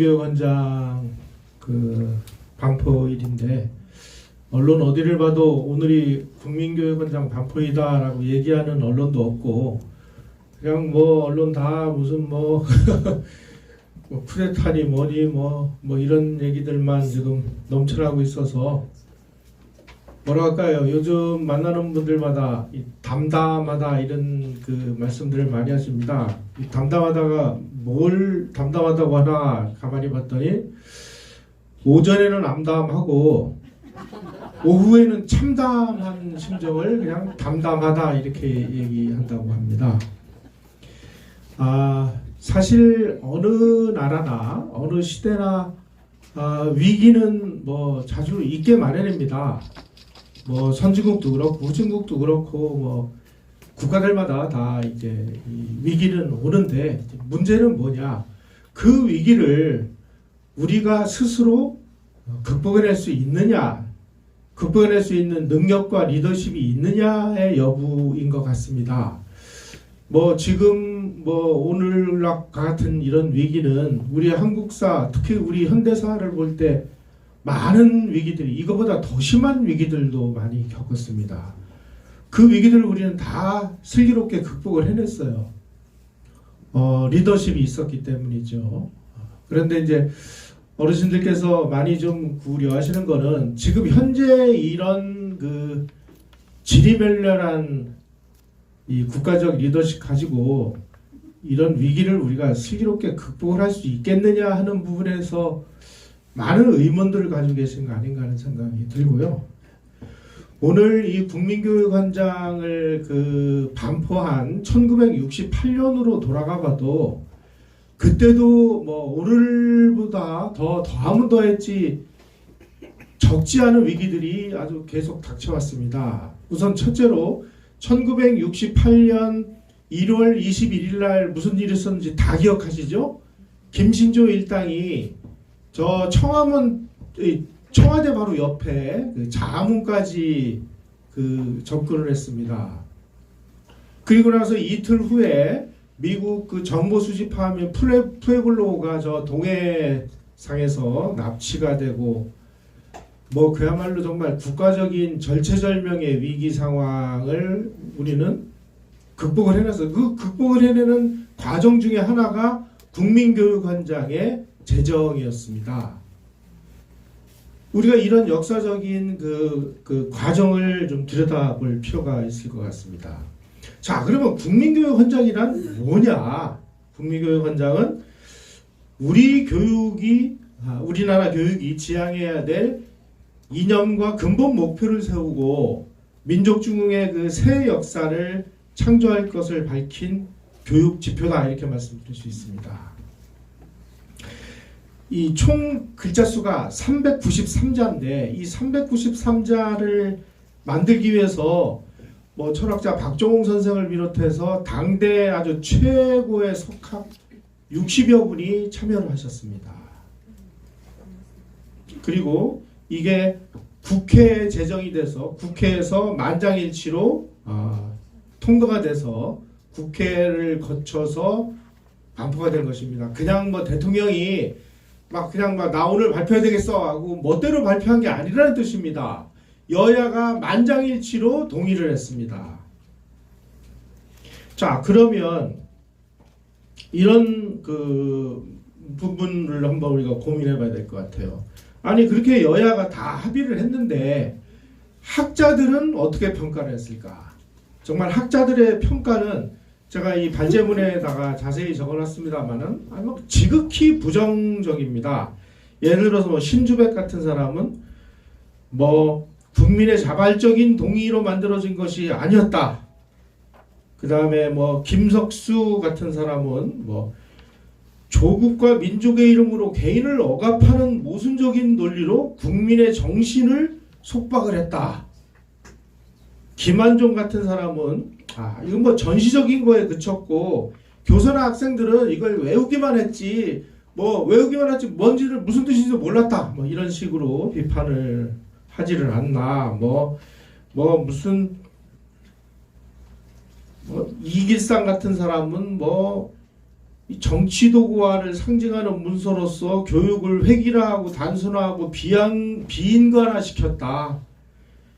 교육원장 반포일인데 언론 어디를 봐도 오늘이 국민교육원장 반포이다라고 얘기하는 언론도 없고 그냥 뭐 언론 다 무슨 뭐 쿠데타니 뭐니 뭐 이런 얘기들만 지금 넘쳐나고 있어서 뭐라 할까요? 요즘 만나는 분들마다 담담하다 이런 말씀들을 많이 하십니다. 이 담담하다가 뭘 담담하다고 하나 가만히 봤더니 오전에는 암담하고 오후에는 참담한 심정을 그냥 담담하다 이렇게 얘기한다고 합니다. 사실 어느 나라나 어느 시대나 위기는 뭐 자주 있게 마련입니다. 뭐 선진국도 그렇고 후진국도 그렇고 뭐 국가들마다 다 이제 이 위기는 오는데 문제는 뭐냐? 그 위기를 우리가 스스로 극복해낼 수 있느냐, 극복해낼 수 있는 능력과 리더십이 있느냐의 여부인 것 같습니다. 뭐 지금 뭐 오늘과 같은 이런 위기는 우리 한국사, 특히 우리 현대사를 볼 때 많은 위기들이 이거보다 더 심한 위기들도 많이 겪었습니다. 그 위기들을 우리는 다 슬기롭게 극복을 해냈어요. 리더십이 있었기 때문이죠. 그런데 이제 어르신들께서 많이 좀 우려하시는 거는 지금 현재 이런 지리멸렬한 이 국가적 리더십 가지고 이런 위기를 우리가 슬기롭게 극복을 할 수 있겠느냐 하는 부분에서 많은 의문들을 가지고 계신 거 아닌가 하는 생각이 들고요. 오늘 이 국민교육원장을 반포한 1968년으로 돌아가 봐도 그때도 뭐 오늘보다 더하면 더했지 적지 않은 위기들이 아주 계속 닥쳐왔습니다. 우선 첫째로 1968년 1월 21일 날 무슨 일이 있었는지 다 기억하시죠? 김신조 일당이 저 청와대 바로 옆에 자문까지 접근을 했습니다. 그리고 나서 이틀 후에 미국 정보 수집하면 푸에블로가 저 동해상에서 납치가 되고 뭐 그야말로 정말 국가적인 절체절명의 위기 상황을 우리는 극복을 해내서 그 극복을 해내는 과정 중에 하나가 국민교육원장의 제정이었습니다. 우리가 이런 역사적인 과정을 좀 들여다볼 필요가 있을 것 같습니다. 자, 그러면 국민교육원장이란 뭐냐? 국민교육원장은 우리나라 교육이 지향해야 될 이념과 근본 목표를 세우고 민족 중흥의 새 역사를 창조할 것을 밝힌 교육 지표다 이렇게 말씀드릴 수 있습니다. 이 총 글자 수가 393자인데 이 393자를 만들기 위해서 뭐 철학자 박종홍 선생을 비롯해서 당대 아주 최고의 석학 60여 분이 참여를 하셨습니다. 그리고 이게 국회에 제정이 돼서 국회에서 만장일치로 통과가 돼서 국회를 거쳐서 반포가 된 것입니다. 그냥 뭐 대통령이 나 오늘 발표해야 되겠어 하고 멋대로 발표한 게 아니라는 뜻입니다. 여야가 만장일치로 동의를 했습니다. 자, 그러면 이런 부분을 한번 우리가 고민해 봐야 될 것 같아요. 아니 그렇게 여야가 다 합의를 했는데 학자들은 어떻게 평가를 했을까? 정말 학자들의 평가는 제가 이 반제문에다가 자세히 적어놨습니다만은 지극히 부정적입니다. 예를 들어서 뭐 신주백 같은 사람은 뭐 국민의 자발적인 동의로 만들어진 것이 아니었다. 그 다음에 뭐 김석수 같은 사람은 뭐 조국과 민족의 이름으로 개인을 억압하는 모순적인 논리로 국민의 정신을 속박을 했다. 김한종 같은 사람은 이건 뭐 전시적인 거에 그쳤고 교사나 학생들은 이걸 외우기만 했지 뭔지를 무슨 뜻인지 몰랐다. 뭐 이런 식으로 비판을 하지를 않나. 무슨 이길상 같은 사람은 이 정치 도구화를 상징하는 문서로서 교육을 획일화하고 단순화하고 비인간화시켰다.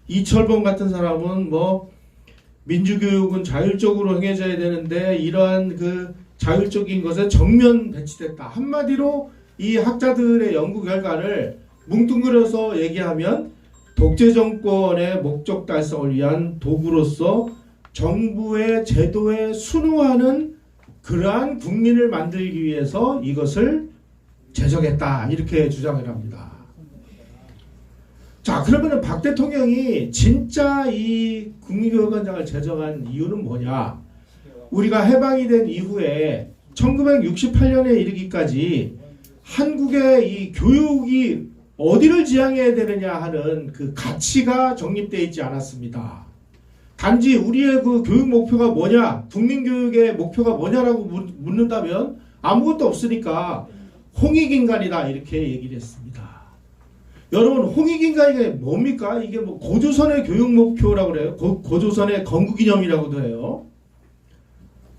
이철범 같은 사람은 뭐 민주교육은 자율적으로 행해져야 되는데 이러한 그 자율적인 것에 정면 배치됐다. 한마디로 이 학자들의 연구 결과를 뭉뚱그려서 얘기하면 독재 정권의 목적 달성을 위한 도구로서 정부의 제도에 순응하는 그러한 국민을 만들기 위해서 이것을 제정했다. 이렇게 주장을 합니다. 자, 그러면 박 대통령이 진짜 이 국민교육원장을 제정한 이유는 뭐냐? 우리가 해방이 된 이후에 1968년에 이르기까지 한국의 이 교육이 어디를 지향해야 되느냐 하는 그 가치가 정립되어 있지 않았습니다. 단지 우리의 그 교육 목표가 뭐냐, 국민교육의 목표가 뭐냐라고 묻는다면 아무것도 없으니까 홍익인간이다 이렇게 얘기를 했습니다. 여러분, 홍익인간이 뭡니까? 이게 뭐 고조선의 교육 목표라고 그래요. 고조선의 건국이념이라고도 해요.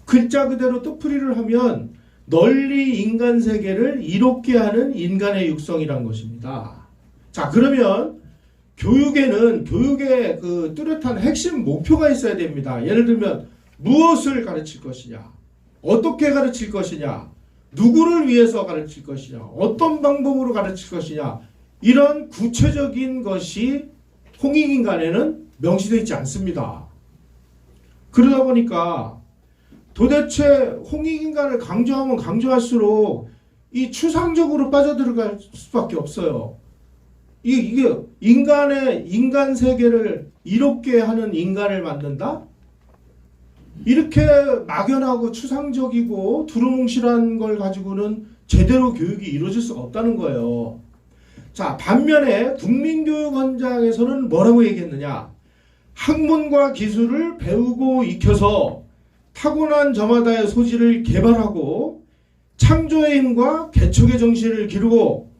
글자 그대로 뜻풀이를 하면 널리 인간 세계를 이롭게 하는 인간의 육성이란 것입니다. 자, 그러면 교육의 그 뚜렷한 핵심 목표가 있어야 됩니다. 예를 들면 무엇을 가르칠 것이냐, 어떻게 가르칠 것이냐, 누구를 위해서 가르칠 것이냐, 어떤 방법으로 가르칠 것이냐, 이런 구체적인 것이 홍익인간에는 명시되어 있지 않습니다. 그러다 보니까 도대체 홍익인간을 강조하면 강조할수록 이 추상적으로 빠져들어갈 수밖에 없어요. 이게 인간 세계를 이롭게 하는 인간을 만든다? 이렇게 막연하고 추상적이고 두루뭉실한 걸 가지고는 제대로 교육이 이루어질 수가 없다는 거예요. 자, 반면에 국민교육원장에서는 뭐라고 얘기했느냐? 학문과 기술을 배우고 익혀서 타고난 저마다의 소질을 개발하고 창조의 힘과 개척의 정신을 기르고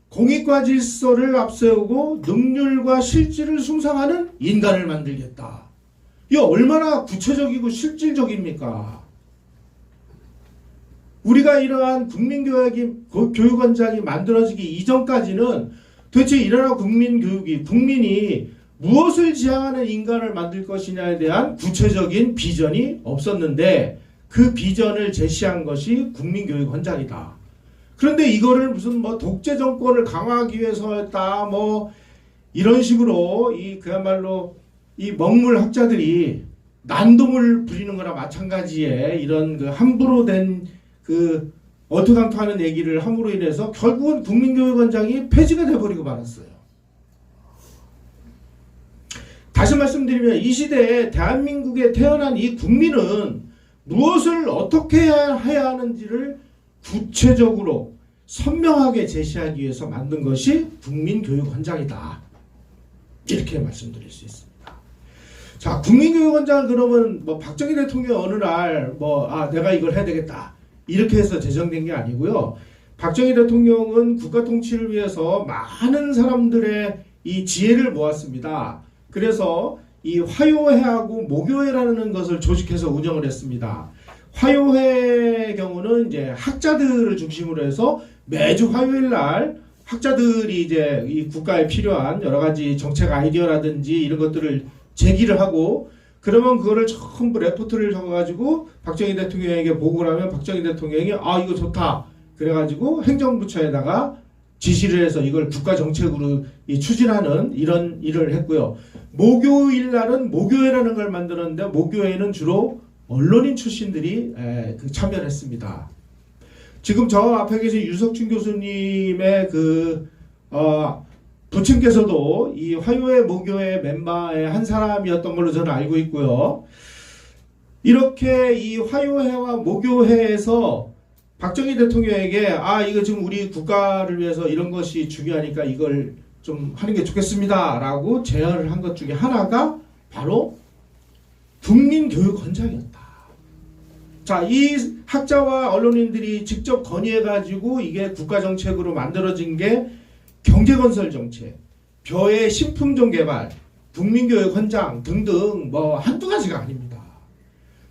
공익과 질서를 앞세우고 능률과 실질을 숭상하는 인간을 만들겠다. 이게 얼마나 구체적이고 실질적입니까? 우리가 이러한 국민교육원장이 만들어지기 이전까지는 도대체 이러한 국민이 무엇을 지향하는 인간을 만들 것이냐에 대한 구체적인 비전이 없었는데 그 비전을 제시한 것이 국민교육원장이다. 그런데 이거를 무슨 뭐 독재 정권을 강화하기 위해서였다 뭐 이런 식으로 그야말로 이 먹물 학자들이 난동을 부리는 거나 마찬가지의 이런 그 함부로 된 그 어토당토하는 얘기를 함으로 인해서 결국은 국민교육원장이 폐지가 돼버리고 말았어요. 다시 말씀드리면 이 시대에 대한민국에 태어난 이 국민은 무엇을 어떻게 해야 하는지를 구체적으로 선명하게 제시하기 위해서 만든 것이 국민교육원장이다. 이렇게 말씀드릴 수 있습니다. 자, 국민교육원장은 그러면 뭐 박정희 대통령 어느 날 내가 이걸 해야 되겠다 이렇게 해서 제정된 게 아니고요. 박정희 대통령은 국가 통치를 위해서 많은 사람들의 이 지혜를 모았습니다. 그래서 이 화요회하고 목요회라는 것을 조직해서 운영을 했습니다. 화요회의 경우는 이제 학자들을 중심으로 해서 매주 화요일 날 학자들이 이제 이 국가에 필요한 여러 가지 정책 아이디어라든지 이런 것들을 제기를 하고 그러면 그거를 전부 레포트를 적어가지고 박정희 대통령에게 보고를 하면 박정희 대통령이 이거 좋다 그래가지고 행정부처에다가 지시를 해서 이걸 국가 정책으로 추진하는 이런 일을 했고요. 목요일 날은 목요회라는 걸 만들었는데 목요회는 주로 언론인 출신들이 참여를 했습니다. 지금 저 앞에 계신 유석춘 교수님의 부친께서도 이 화요회 목요회 멤버의 한 사람이었던 걸로 저는 알고 있고요. 이렇게 이 화요회와 목요회에서 박정희 대통령에게 이거 지금 우리 국가를 위해서 이런 것이 중요하니까 이걸 좀 하는 게 좋겠습니다 라고 제안을 한 것 중에 하나가 바로 국민교육원장이었다. 자, 이 학자와 언론인들이 직접 건의해가지고 이게 국가정책으로 만들어진 게 경제건설 정책, 벼의 신품종 개발, 국민교육원장 등등 한두 가지가 아닙니다.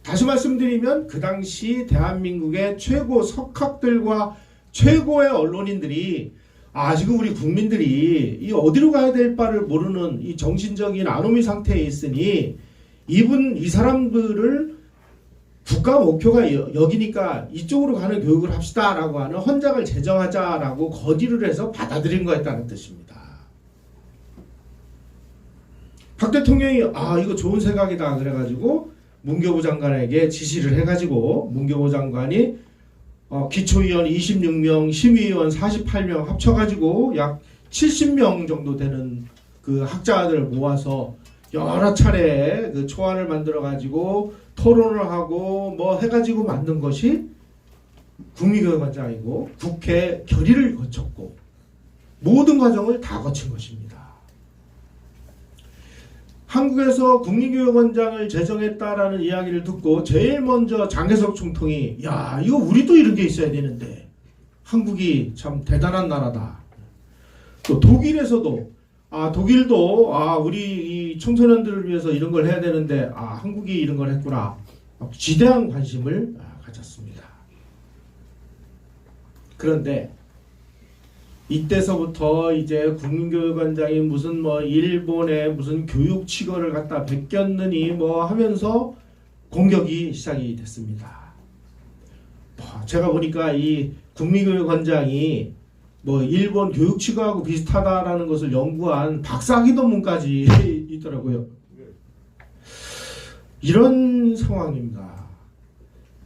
다시 말씀드리면 그 당시 대한민국의 최고 석학들과 최고의 언론인들이 지금 우리 국민들이 이 어디로 가야 될 바를 모르는 이 정신적인 아노미 상태에 있으니 이 사람들을 국가 목표가 여기니까 이쪽으로 가는 교육을 합시다라고 하는 헌장을 제정하자라고 건의를 해서 받아들인 거였다는 뜻입니다. 박 대통령이 이거 좋은 생각이다 그래가지고 문교부 장관에게 지시를 해가지고 문교부 장관이 기초위원 26명, 심의위원 48명 합쳐가지고 약 70명 정도 되는 그 학자들을 모아서 여러 차례 그 초안을 만들어가지고 토론을 하고 뭐 해가지고 만든 것이 국민교육원장이고 국회 결의를 거쳤고 모든 과정을 다 거친 것입니다. 한국에서 국민교육원장을 제정했다라는 이야기를 듣고 제일 먼저 장개석 총통이 이거 우리도 이런 게 있어야 되는데 한국이 참 대단한 나라다. 또 독일에서도 독일도 우리 이 청소년들을 위해서 이런 걸 해야 되는데 한국이 이런 걸 했구나. 지대한 관심을 가졌습니다. 그런데 이때서부터 이제 국민교육원장이 무슨 일본의 무슨 교육치거를 갖다 베꼈느니 하면서 공격이 시작이 됐습니다. 제가 보니까 이 국민교육원장이 일본 교육치거하고 비슷하다라는 것을 연구한 박사학위 논문까지 있더라고요. 이런 상황입니다.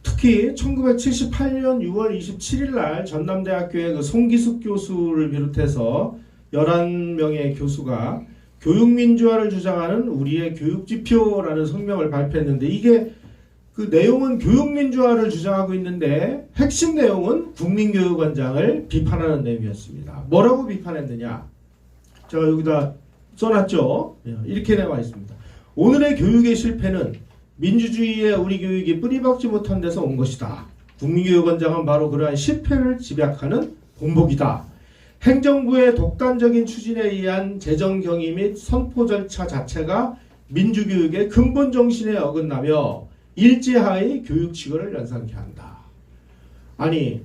특히 1978년 6월 27일 날 전남대학교의 그 송기숙 교수를 비롯해서 11명의 교수가 교육민주화를 주장하는 우리의 교육지표라는 성명을 발표했는데 이게 그 내용은 교육민주화를 주장하고 있는데 핵심 내용은 국민교육원장을 비판하는 내용이었습니다. 뭐라고 비판했느냐? 제가 여기다 써놨죠. 이렇게 나와 있습니다. 오늘의 교육의 실패는 민주주의의 우리 교육이 뿌리박지 못한 데서 온 것이다. 국민교육원장은 바로 그러한 실패를 집약하는 공복이다. 행정부의 독단적인 추진에 의한 재정 경위 및 선포 절차 자체가 민주교육의 근본 정신에 어긋나며 일제하의 교육치거를 연상케 한다. 아니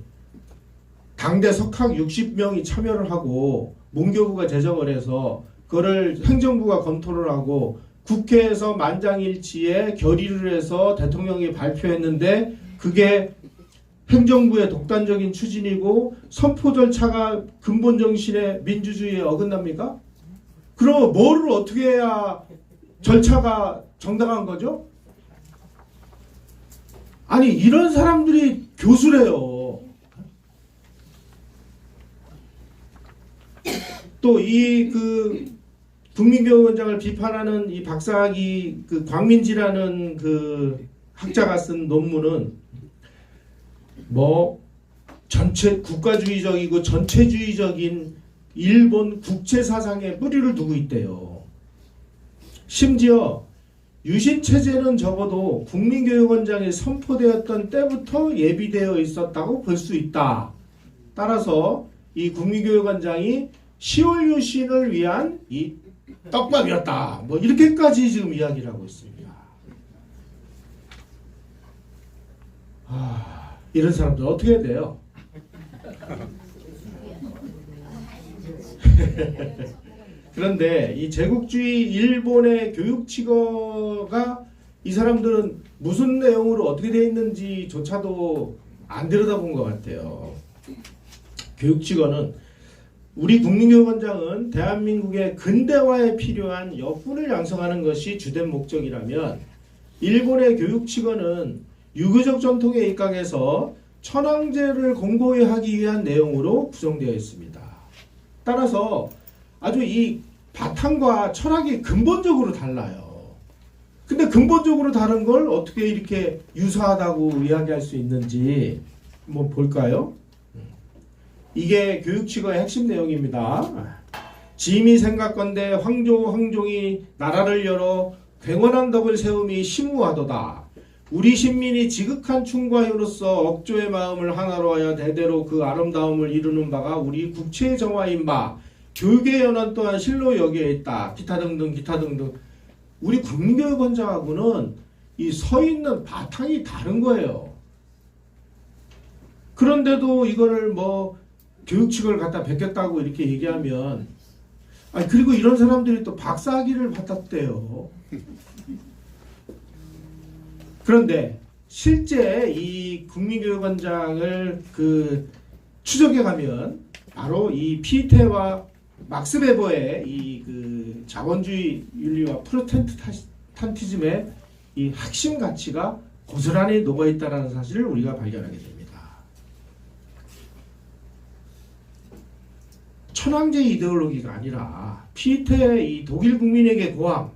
당대 석학 60명이 참여를 하고 문교부가 제정을 해서 그거를 행정부가 검토를 하고 국회에서 만장일치에 결의를 해서 대통령이 발표했는데 그게 행정부의 독단적인 추진이고 선포 절차가 근본 정신의 민주주의에 어긋납니까? 그럼 뭐를 어떻게 해야 절차가 정당한 거죠? 아니 이런 사람들이 교수래요. 또 이 국민교육원장을 비판하는 이 박사학위 그 광민지라는 그 학자가 쓴 논문은 전체 국가주의적이고 전체주의적인 일본 국제사상에 뿌리를 두고 있대요. 심지어 유신체제는 적어도 국민교육원장이 선포되었던 때부터 예비되어 있었다고 볼 수 있다. 따라서 이 국민교육원장이 10월 유신을 위한 이 떡밥이었다. 이렇게까지 지금 이야기를 하고 있습니다. 이런 사람들 어떻게 해야 돼요? 그런데 이 제국주의 일본의 교육치거가 이 사람들은 무슨 내용으로 어떻게 되어 있는지조차도 안 들여다본 것 같아요. 교육치거는 우리 국민교육원장은 대한민국의 근대화에 필요한 여군을 양성하는 것이 주된 목적이라면 일본의 교육치거는 유교적 전통에 입각해서 천황제를 공고히 하기 위한 내용으로 구성되어 있습니다. 따라서 아주 이 바탕과 철학이 근본적으로 달라요. 근데 근본적으로 다른 걸 어떻게 이렇게 유사하다고 이야기할 수 있는지 한번 볼까요? 이게 교육치거의 핵심 내용입니다. 짐이 생각건대 황종이 나라를 열어 굉원한 덕을 세움이 심무하도다. 우리 신민이 지극한 충과효로서 억조의 마음을 하나로 하여 대대로 그 아름다움을 이루는 바가 우리 국체의 정화인 바 교육의 연원 또한 실로 여기에 있다. 기타 등등 우리 국민교육원장하고는 이 서 있는 바탕이 다른 거예요. 그런데도 이거를 뭐 교육직을 갖다 베꼈다고 이렇게 얘기하면, 아니 그리고 이런 사람들이 또 박사학위를 받았대요. 그런데 실제 이 국민교육원장을 추적해 가면 바로 이 피테와 막스 베버의 이 자본주의 윤리와 프로테스탄티즘의 이 핵심 가치가 고스란히 녹아 있다라는 사실을 우리가 발견하게 됩니다. 천황제 이데올로기가 아니라 피테의 이 독일 국민에게 고함,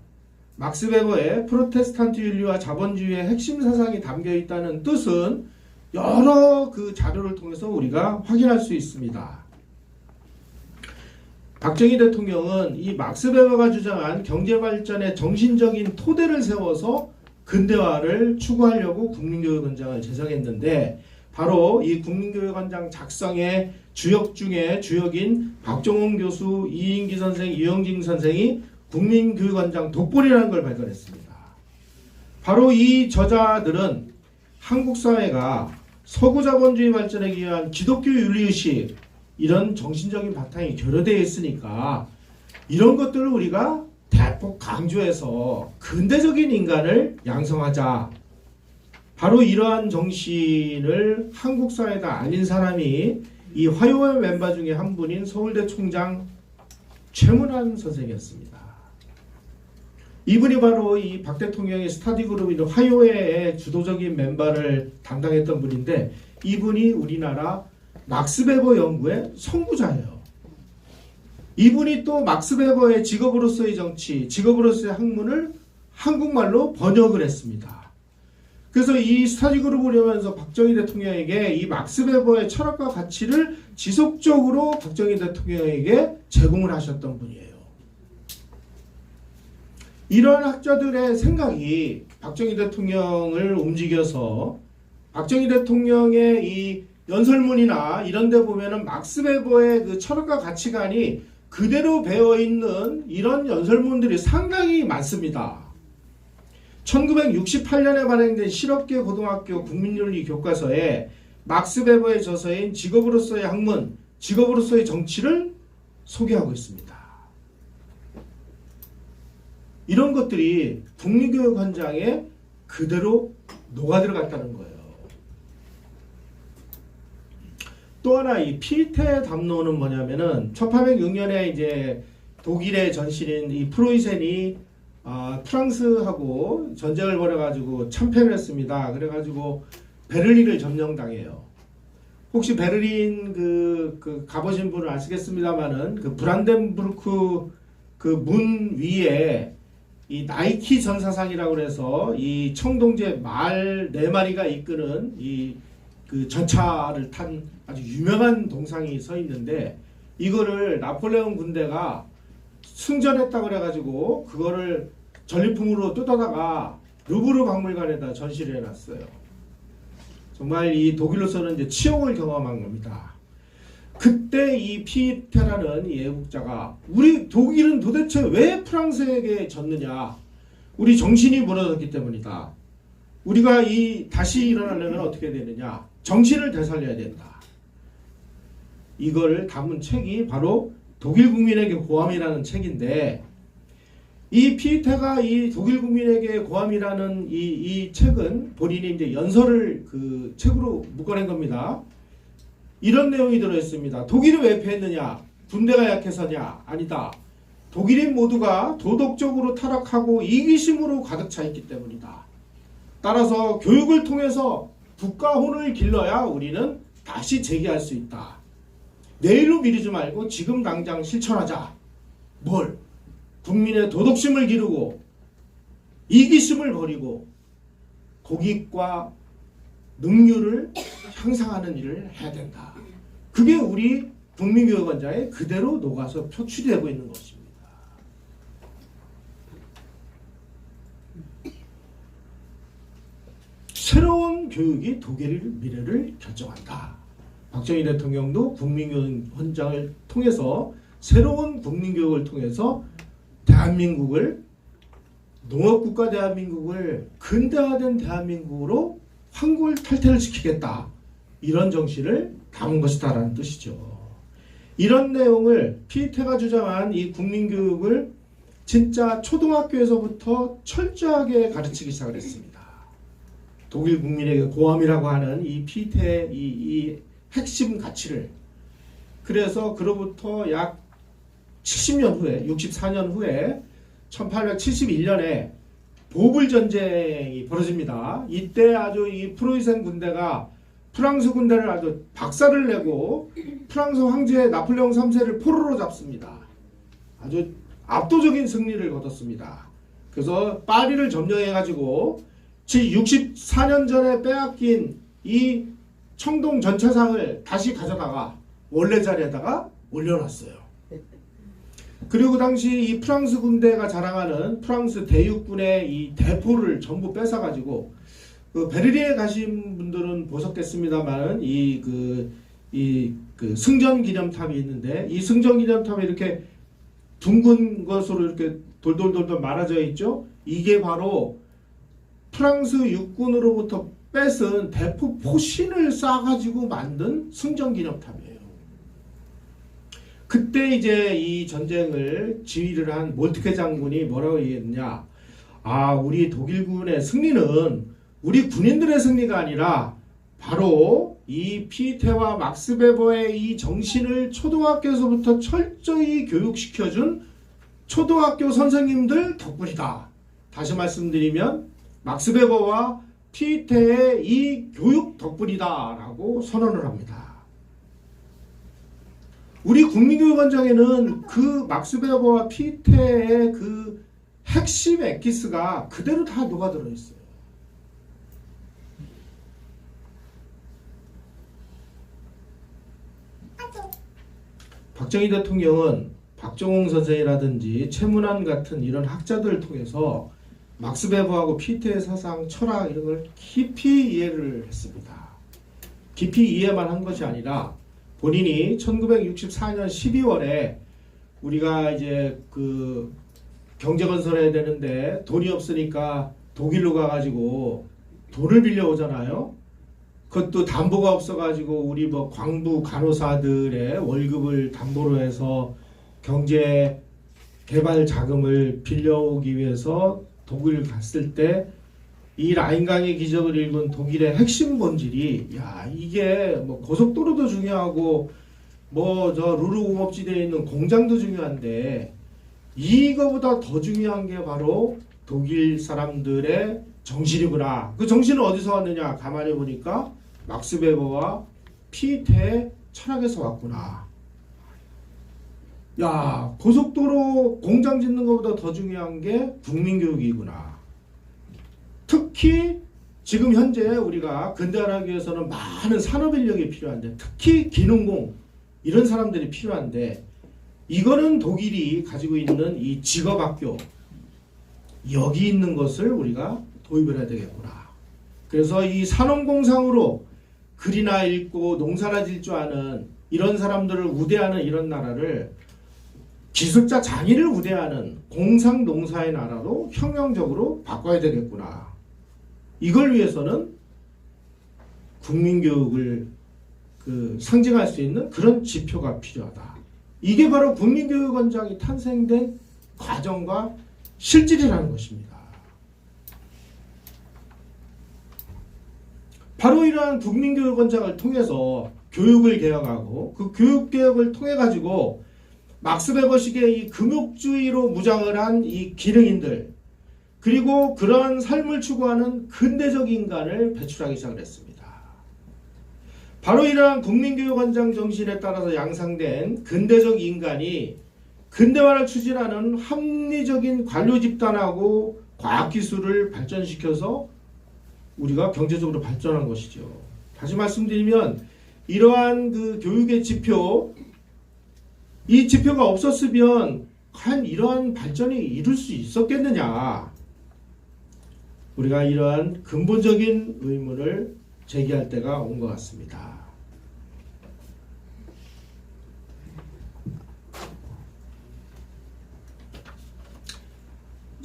막스 베버의 프로테스탄트 윤리와 자본주의의 핵심 사상이 담겨 있다는 뜻은 여러 자료를 통해서 우리가 확인할 수 있습니다. 박정희 대통령은 이 막스 베버가 주장한 경제발전의 정신적인 토대를 세워서 근대화를 추구하려고 국민교육원장을 제정했는데, 바로 이 국민교육원장 작성의 주역 중에 주역인 박종원 교수, 이인기 선생, 이영진 선생이 국민교육원장 독본이라는 걸 발견했습니다. 바로 이 저자들은 한국 사회가 서구 자본주의 발전에 기여한 기독교 윤리의식, 이런 정신적인 바탕이 결여되어 있으니까 이런 것들을 우리가 대폭 강조해서 근대적인 인간을 양성하자. 바로 이러한 정신을 한국 사회에다 알린 사람이 이 화요회 멤버 중에 한 분인 서울대 총장 최문환 선생이었습니다. 이분이 바로 이 박 대통령의 스터디 그룹인 화요회의 주도적인 멤버를 담당했던 분인데, 이분이 우리나라 막스 베버 연구의 선구자예요. 이분이 또 막스 베버의 직업으로서의 정치, 직업으로서의 학문을 한국말로 번역을 했습니다. 그래서 이 스터디 그룹을 하면서 박정희 대통령에게 이 막스 베버의 철학과 가치를 지속적으로 박정희 대통령에게 제공을 하셨던 분이에요. 이러한 학자들의 생각이 박정희 대통령을 움직여서 박정희 대통령의 이 연설문이나 이런 데 보면은 막스 베버의 철학과 가치관이 그대로 배어있는 이런 연설문들이 상당히 많습니다. 1968년에 발행된 실업계 고등학교 국민윤리 교과서에 막스 베버의 저서인 직업으로서의 학문, 직업으로서의 정치를 소개하고 있습니다. 이런 것들이 국민교육원장에 그대로 녹아들어갔다는 거예요. 또 하나 이 피테 담론은 뭐냐면은 1806년에 이제 독일의 전신인 이 프로이센이 프랑스하고 전쟁을 벌여가지고 참패를 했습니다. 그래가지고 베를린을 점령당해요. 혹시 베를린 가보신 분은 아시겠습니다만은 브란덴부르크 문 위에 이 나이키 전사상이라고 그래서 이 청동제 말 4마리가 이끄는 전차를 탄 아주 유명한 동상이 서 있는데, 이거를 나폴레옹 군대가 승전했다고 그래가지고 그거를 전리품으로 뜯어다가 루브르 박물관에다 전시를 해놨어요. 정말 이 독일로서는 이제 치욕을 경험한 겁니다. 그때 이 피테라는 이 애국자가 우리 독일은 도대체 왜 프랑스에게 졌느냐? 우리 정신이 무너졌기 때문이다. 우리가 다시 일어나려면 어떻게 되느냐? 정신을 되살려야 된다. 이걸 담은 책이 바로 독일 국민에게 고함이라는 책인데, 이 피테가 이 독일 국민에게 고함이라는 이 책은 본인이 이제 연설을 책으로 묶어낸 겁니다. 이런 내용이 들어있습니다. 독일이 왜 패했느냐? 군대가 약해서냐? 아니다. 독일인 모두가 도덕적으로 타락하고 이기심으로 가득 차 있기 때문이다. 따라서 교육을 통해서 국가혼을 길러야 우리는 다시 재기할 수 있다. 내일로 미루지 말고 지금 당장 실천하자. 뭘? 국민의 도덕심을 기르고 이기심을 버리고 공익과 능률을 향상하는 일을 해야 된다. 그게 우리 국민교육원장에 그대로 녹아서 표출이 되고 있는 것입니다. 새로운 교육이 독일의 미래를 결정한다. 박정희 대통령도 국민교육원장을 통해서 새로운 국민교육을 통해서 대한민국을 농업국가 대한민국을 근대화된 대한민국으로 환골탈태를 시키겠다. 이런 정신을 담은 것이다라는 뜻이죠. 이런 내용을 피태가 주장한 이 국민교육을 진짜 초등학교에서부터 철저하게 가르치기 시작을 했습니다. 독일 국민에게 고함이라고 하는 이 피태의 이 핵심 가치를. 그래서 그로부터 약 70년 후에 64년 후에 1871년에 보불 전쟁이 벌어집니다. 이때 아주 이 프로이센 군대가 프랑스 군대를 아주 박살을 내고 프랑스 황제 나폴레옹 3세를 포로로 잡습니다. 아주 압도적인 승리를 거뒀습니다. 그래서 파리를 점령해가지고 64년 전에 빼앗긴 이 청동 전차상을 다시 가져다가 원래 자리에다가 올려놨어요. 그리고 당시 이 프랑스 군대가 자랑하는 프랑스 대육군의 이 대포를 전부 뺏어가지고 그 베를린에 가신 분들은 보셨겠습니다만 이 승전 기념탑이 있는데 이 승전 기념탑에 이렇게 둥근 것으로 이렇게 돌돌돌돌 말아져 있죠. 이게 바로 프랑스 육군으로부터 뺏은 대포 포신을 쏴가지고 만든 승전 기념탑이에요. 그때 이제 이 전쟁을 지휘를 한 몰트케 장군이 뭐라고 얘기했냐? 아, 우리 독일군의 승리는 우리 군인들의 승리가 아니라 바로 이 피테와 막스 베버의 이 정신을 초등학교에서부터 철저히 교육시켜준 초등학교 선생님들 덕분이다. 다시 말씀드리면 막스 베버와 피테의 이 교육 덕분이다 라고 선언을 합니다. 우리 국민교육원장에는 그 막스 베버와 피테의 그 핵심 엑기스가 그대로 다 녹아들어 있어요. 박정희 대통령은 박정홍 선생이라든지 최문안 같은 이런 학자들을 통해서 막스 베버하고 피테의 사상, 철학 이런 걸 깊이 이해를 했습니다. 깊이 이해만 한 것이 아니라 본인이 1964년 12월에 우리가 이제 그 경제 건설해야 되는데 돈이 없으니까 독일로 가가지고 돈을 빌려오잖아요. 그것도 담보가 없어가지고 우리 뭐 광부 간호사들의 월급을 담보로 해서 경제 개발 자금을 빌려오기 위해서 독일 갔을 때 이 라인강의 기적을 읽은 독일의 핵심 본질이 야 이게 뭐 고속도로도 중요하고 뭐 저 루르공업지대에 있는 공장도 중요한데 이거보다 더 중요한 게 바로 독일 사람들의 정신이구나. 그 정신은 어디서 왔느냐? 가만히 보니까 막스 베버와 피테의 철학에서 왔구나. 야, 고속도로 공장 짓는 것보다 더 중요한 게 국민교육이구나. 특히 지금 현재 우리가 근대화하기 위해서는 많은 산업인력이 필요한데 특히 기능공 이런 사람들이 필요한데 이거는 독일이 가지고 있는 이 직업학교 여기 있는 것을 우리가 도입을 해야 되겠구나. 그래서 이 산업공상으로 글이나 읽고 농사나 질 줄 아는 이런 사람들을 우대하는 이런 나라를 기술자 장인을 우대하는 공상농사의 나라로 혁명적으로 바꿔야 되겠구나. 이걸 위해서는 국민교육을 상징할 수 있는 그런 지표가 필요하다. 이게 바로 국민교육원장이 탄생된 과정과 실질이라는 것입니다. 바로 이러한 국민교육원장을 통해서 교육을 개혁하고 그 교육개혁을 통해 가지고 막스 베버식의 이 금욕주의로 무장을 한 이 기능인들 그리고 그러한 삶을 추구하는 근대적 인간을 배출하기 시작을 했습니다. 바로 이러한 국민교육원장 정신에 따라서 양상된 근대적 인간이 근대화를 추진하는 합리적인 관료 집단하고 과학기술을 발전시켜서 우리가 경제적으로 발전한 것이죠. 다시 말씀드리면 이러한 그 교육의 지표 이 지표가 없었으면 과연 이러한 발전이 이룰 수 있었겠느냐. 우리가 이러한 근본적인 의문을 제기할 때가 온 것 같습니다.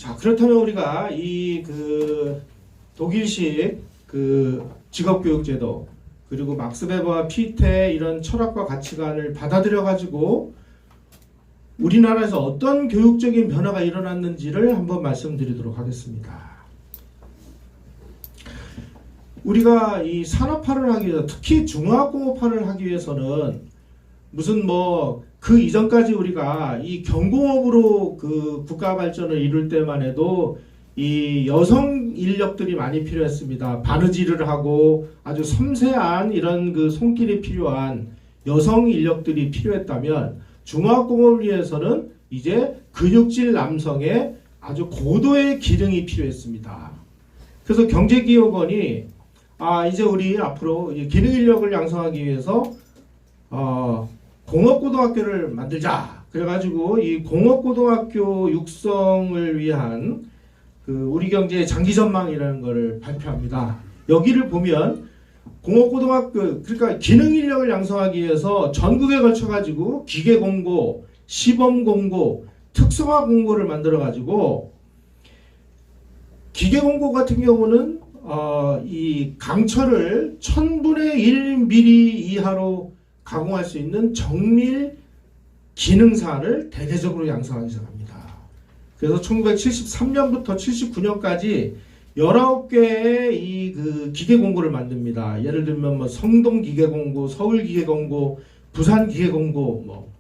자, 그렇다면 우리가 이 독일식 직업교육제도 그리고 막스 베버와 피테의 이런 철학과 가치관을 받아들여 가지고 우리나라에서 어떤 교육적인 변화가 일어났는지를 한번 말씀드리도록 하겠습니다. 우리가 이 산업화를 하기 위해서, 특히 중화학공업화를 하기 위해서는 무슨 그 이전까지 우리가 이 경공업으로 국가 발전을 이룰 때만 해도 이 여성 인력들이 많이 필요했습니다. 바느질을 하고 아주 섬세한 이런 손길이 필요한 여성 인력들이 필요했다면, 중화학공업을 위해서는 이제 근육질 남성의 아주 고도의 기능이 필요했습니다. 그래서 경제기업원이 이제 우리 앞으로 기능 인력을 양성하기 위해서 공업고등학교를 만들자. 그래가지고 이 공업고등학교 육성을 위한 우리 경제의 장기전망이라는 것을 발표합니다. 여기를 보면 공업고등학교, 그러니까 기능 인력을 양성하기 위해서 전국에 걸쳐가지고 기계공고, 시범공고, 특성화공고를 만들어가지고, 기계공고 같은 경우는 이 강철을 1000분의 1mm 이하로 가공할 수 있는 정밀 기능사를 대대적으로 양성하기 시작합니다. 그래서 1973년부터 79년까지 19개의 이 기계공고를 만듭니다. 예를 들면 성동 기계공고, 서울 기계공고, 부산 기계공고,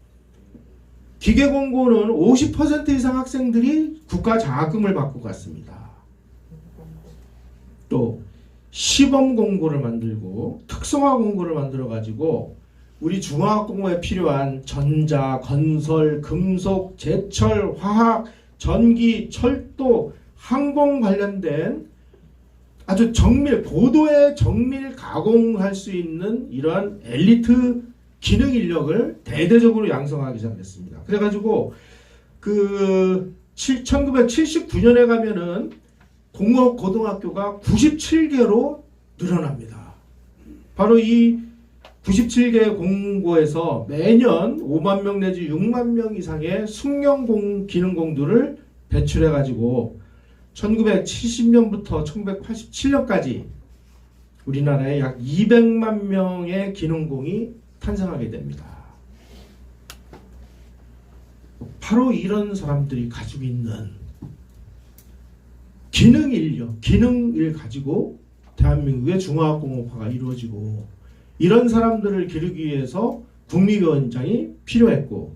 기계공고는 50% 이상 학생들이 국가 장학금을 받고 갔습니다. 또 시범공고를 만들고 특성화공고를 만들어가지고 우리 중화학공고에 필요한 전자, 건설, 금속, 제철, 화학, 전기, 철도, 항공 관련된 아주 고도의 정밀 가공할 수 있는 이러한 엘리트 기능 인력을 대대적으로 양성하기 시작했습니다. 그래가지고 1979년에 가면은 공업고등학교가 97개로 늘어납니다. 바로 이 97개 공고에서 매년 5만 명 내지 6만 명 이상의 숙련 기능공들을 배출해가지고 1970년부터 1987년까지 우리나라에 약 200만 명의 기능공이 탄생하게 됩니다. 바로 이런 사람들이 가지고 있는 기능 인력, 기능을 가지고 대한민국의 중화학공업화가 이루어지고, 이런 사람들을 기르기 위해서 국립위원장이 필요했고,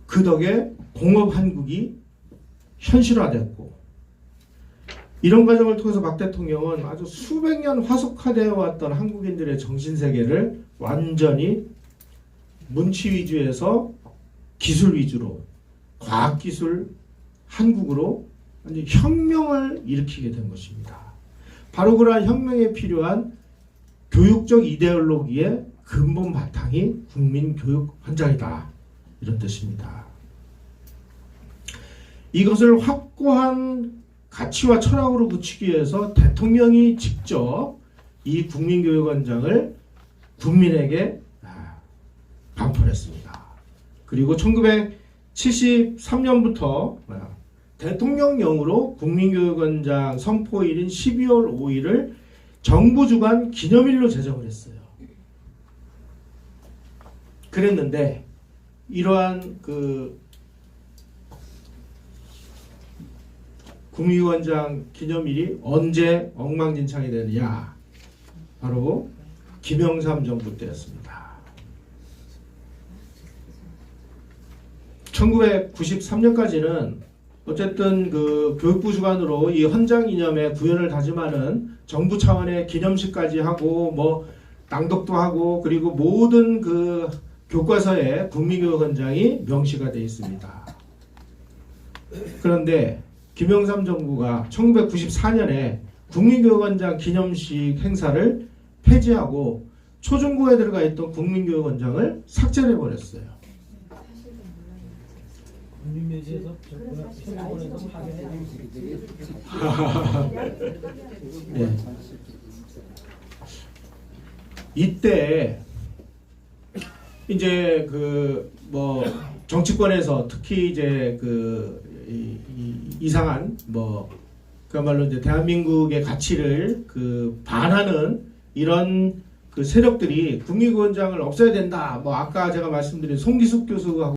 그 덕에 공업 한국이 현실화됐고, 이런 과정을 통해서 박 대통령은 아주 수백 년 화석화되어 왔던 한국인들의 정신세계를 완전히 문치 위주에서 기술 위주로, 과학기술 한국으로 완전히 혁명을 일으키게 된 것입니다. 바로 그러한 혁명에 필요한 교육적 이데올로기의 근본 바탕이 국민교육헌장이다, 이런 뜻입니다. 이것을 확고한 가치와 철학으로 굳히기 위해서 대통령이 직접 이 국민교육헌장을 국민에게 반포했습니다. 그리고 1973년부터 대통령령으로 국민교육헌장 선포일인 12월 5일을 정부 주관 기념일로 제정을 했어요. 그랬는데 이러한 국민교육헌장 기념일이 언제 엉망진창이 되느냐? 바로 김영삼 정부 때였습니다. 1993년까지는 어쨌든 교육부 주관으로 이 헌장 이념의 구현을 다짐하는 정부 차원의 기념식까지 하고 낭독도 하고, 그리고 모든 교과서에 국민교육헌장이 명시가 되어 있습니다. 그런데 김영삼 정부가 1994년에 국민교육헌장 기념식 행사를 폐지하고 초중고에 들어가 있던 국민교육헌장을 삭제해 버렸어요. 국민묘지에서 편집본에서 파견해 네. 이때 이제 정치권에서 특히 이제 이상한 뭐 그야말로 이제 대한민국의 가치를 그 반하는 이런 그 세력들이 국립원장을 없애야 된다. 뭐 아까 제가 말씀드린 송기숙 교수하고